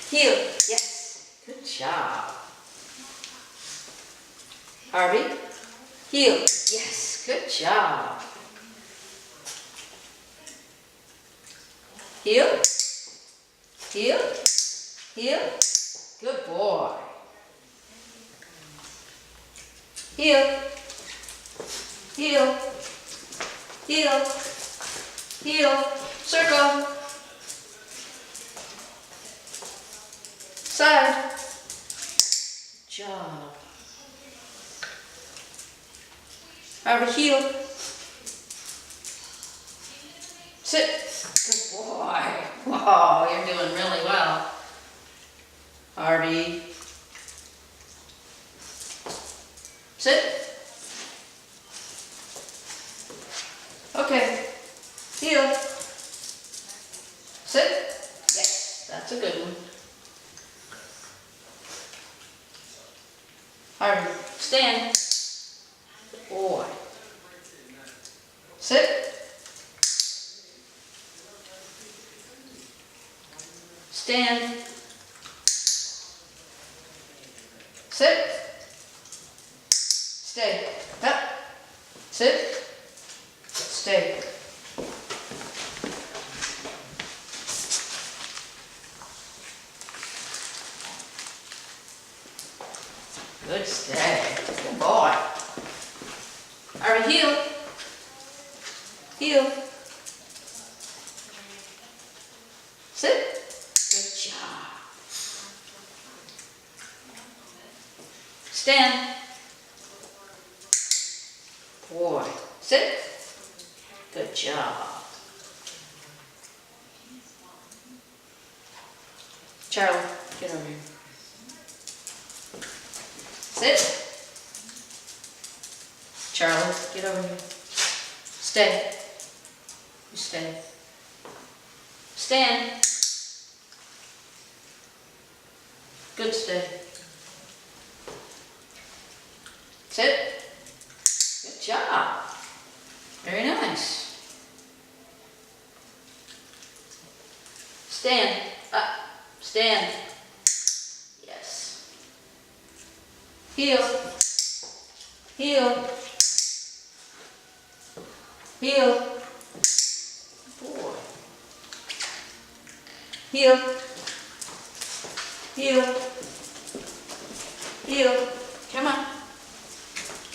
Heel. Yes. Good job. Harvey. Heel. Yes. Good job. Heel. Heel. Heel. Good boy. Heel. Heel. Heel. Heel. Circle. Side. Good job. Harvey, heel. Sit. Good boy. Whoa, you're doing really well. Harvey. Sit. Okay. Heel. Sit. Yes, that's a good one. Harvey, stand. Good boy. Sit. Stand. Sit. Stay. Up. Sit. Stay. Good stay. Good boy. All right, heel. Heel. Sit. Good job. Stand. Boy. Sit. Good job. Charlie, get over here. Sit. Charlie, get over here. Stay. You stay. Stand. Good stay. Sit. Good job. Very nice. Stand. Up. Stand. Yes. Heel. Heel. Heel. Boy. Heel. Heel. Heel. Come on.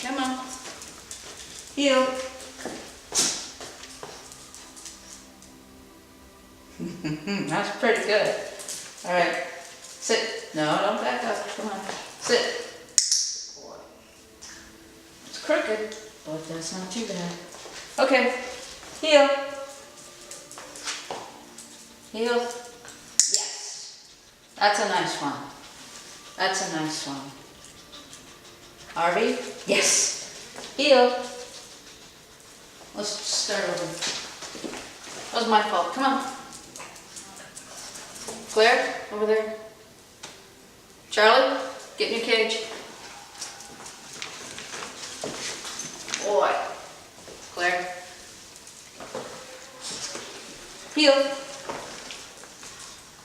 Come on. Heel. That's pretty good. All right. Sit. No, don't back up. Come on. Sit. Boy. It's crooked, but that's not too bad. Okay. Heel. Heel. Yes. That's a nice one. That's a nice one. Harvey? Yes. Heel. Let's start over. That was my fault. Come on. Claire, over there. Charlie, get in your cage. Boy. Claire. Heel.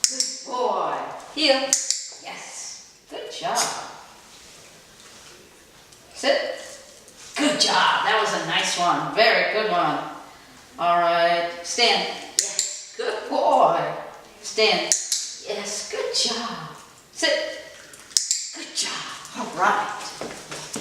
Good boy. Heel. Yes. Good job. Sit. Good job. That was a nice one. Very good one. All right. Stand. Yes. Good boy. Stand. Yes. Good job. Sit. Good job. All right.